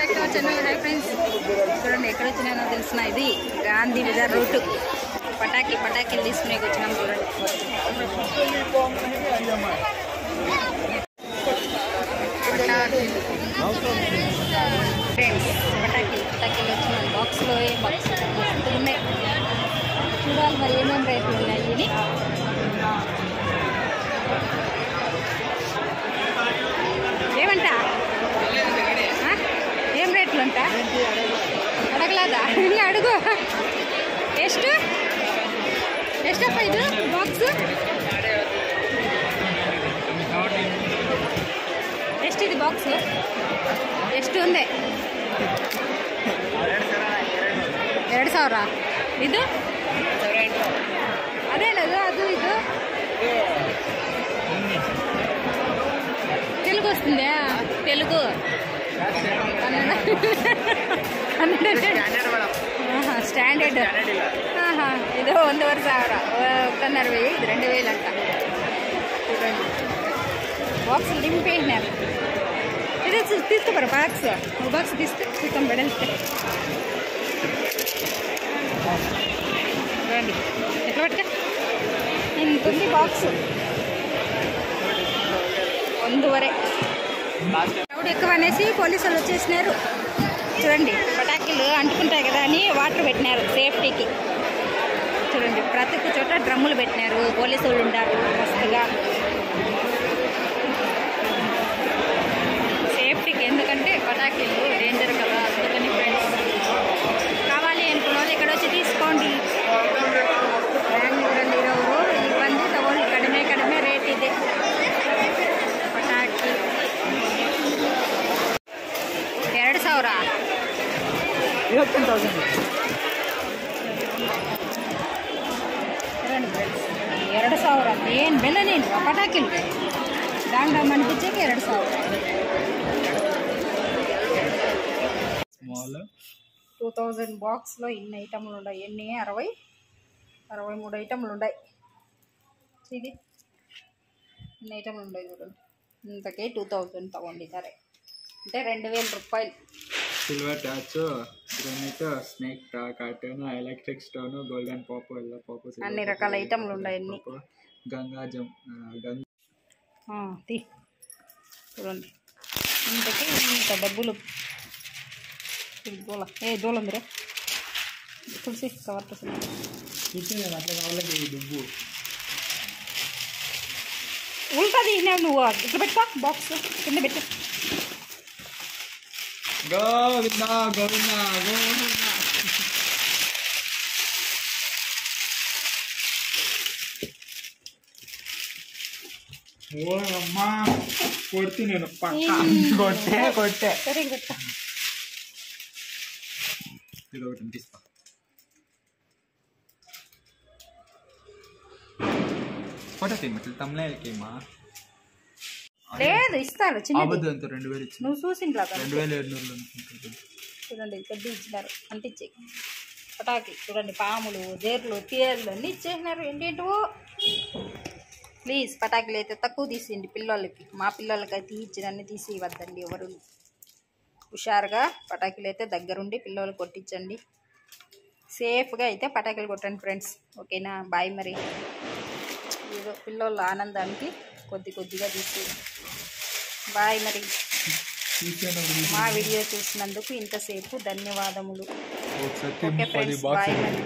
Back to our channel. Hi friends, చూడండి ఎక్కడ వచ్చినానో తెలిసిన ఇది గాంధీ బజార్ రూట్. పటాకీలు తీసుకునేకి వచ్చినాం. చూడండి ఫ్రెండ్స్, పటాకీలు వచ్చినాయి. బాక్స్లో ఏ బాక్స్ ఉన్నాయి చూడాలి మరి ఏమేమి రేట్లు ఉన్నాయి ఇవి. ఏమంట ఏం రేట్లు అంట అడగలేదా? ఇంకా అడుగు. ఎಷ್ಟప్ప ఇది బాక్స్? ಎಷ್ಟು ఇది బాక్స్? ಎಷ್ಟು ఉంది? 2000 ಇದು అదేనదు అది ఇది తెలుగు వస్తుందా? తెలుగు స్టాండర్డ్ ఇది 1,500 1,60,000 ఇది 2,000 అంట. చూడండి బాక్స్ నింపేసినారు. ఇది తీసుకోరా బాక్స్ తీసుకొని బెడలిస్తే చూడండి ఎట్లా పట్టుక ఇంకొంది బాక్స్ 1,500. క్రౌడ్ ఎక్కువ అనేసి పోలీసులు వచ్చేసినారు. చూడండి పటాకీలు అంటుకుంటాయి కదా అని వాటర్ పెట్టినారు సేఫ్టీకి. చూడండి ప్రతి ఒక్క చోట డ్రమ్ములు పెట్టినారు. పోలీసులు ఉంటారు మస్తుగా సేఫ్టీకి. ఎందుకంటే పటాకీలు డేంజర్ కదా, అందుకని ఫ్రెండ్స్ కావాలి అనుకున్న వాళ్ళు ఇక్కడ వచ్చి తీసుకోండి. ಬ್ಯಾಂಗ್ಳೂರಲ್ಲಿ ಇರೋರು ಇಲ್ಲಿ ಬಂದು ತಗೊಳ್ಳಿ. ಕಡಿಮೆ ರೇಟ್ ಇದೆ ಪಟಾಕಿ. 2,000 25,000 2,000 ಏನು ಬೆಲೆ ನೀನು ಪಟಾಕಿలు డాంగ్ అనిపించేకి 2,000. 2,000 బాక్స్లో ఇన్ని ఐటమ్లు ఉన్నాయి. ఎన్ని 63 ఐటమ్లు ఉన్నాయి. ఇది ఇన్ని ఐటమ్లు ఉన్నాయి చూడండి. ఇంతకే 2,000 తಗೊಂಡಿದ್ದಾರೆ. అంటే 2,000 రూపాయలు. Silver touch, granite, snake cartoon, electric stone, golden పాపు, ఎల్లో పాపు, అన్ని రకాల ఐటమ్లు ఉన్నాయి. అన్ని గంగాజం చూడండి. ఇంతకి ఇంత డబ్బులు దూల దూలందిరే తులసి కవర్ అట్లా కావాలంటే దుబ్బు ఉంటుంది. నువ్వు ఇట్లా పెట్టుకో బాక్స్ కింద పెట్టు. గోవింద గోవింద అమ్మా కొడుతు నేను కొట్టే సరే పెట్ట. ఇది ఒకటి అనిపిస్తా. ఫోటో తీయమంటే తమ్ముళ్ళకేమా లేదు ఇస్తారు. చిన్న 2,000 ఇచ్చి నువ్వు చూసింట్లా 2,700 చూడండి. పెద్ద ఇచ్చినారు అంటించే పటాకి. చూడండి పాములు, జేర్లు, తేర్లు అన్నీ ఇచ్చేసినారు. ఏంటేంటో ప్లీజ్ పటాకులు అయితే తక్కువ తీసేయండి పిల్లలకి. మా పిల్లలకి అయితే ఇచ్చినన్ని తీసి ఇవ్వద్దండి ఎవరు. హుషారుగా పటాకులు అయితే దగ్గరుండి పిల్లలు కొట్టించండి. సేఫ్గా అయితే పటాకులు కొట్టండి ఫ్రెండ్స్. ఓకేనా? బాయ్. మరి ఏదో పిల్లల ఆనందానికి కొద్దిగా తీసి బాయ్. మరి మా వీడియో చూసినందుకు ఇంతసేపు ధన్యవాదములు. Okay friends, bye. మరి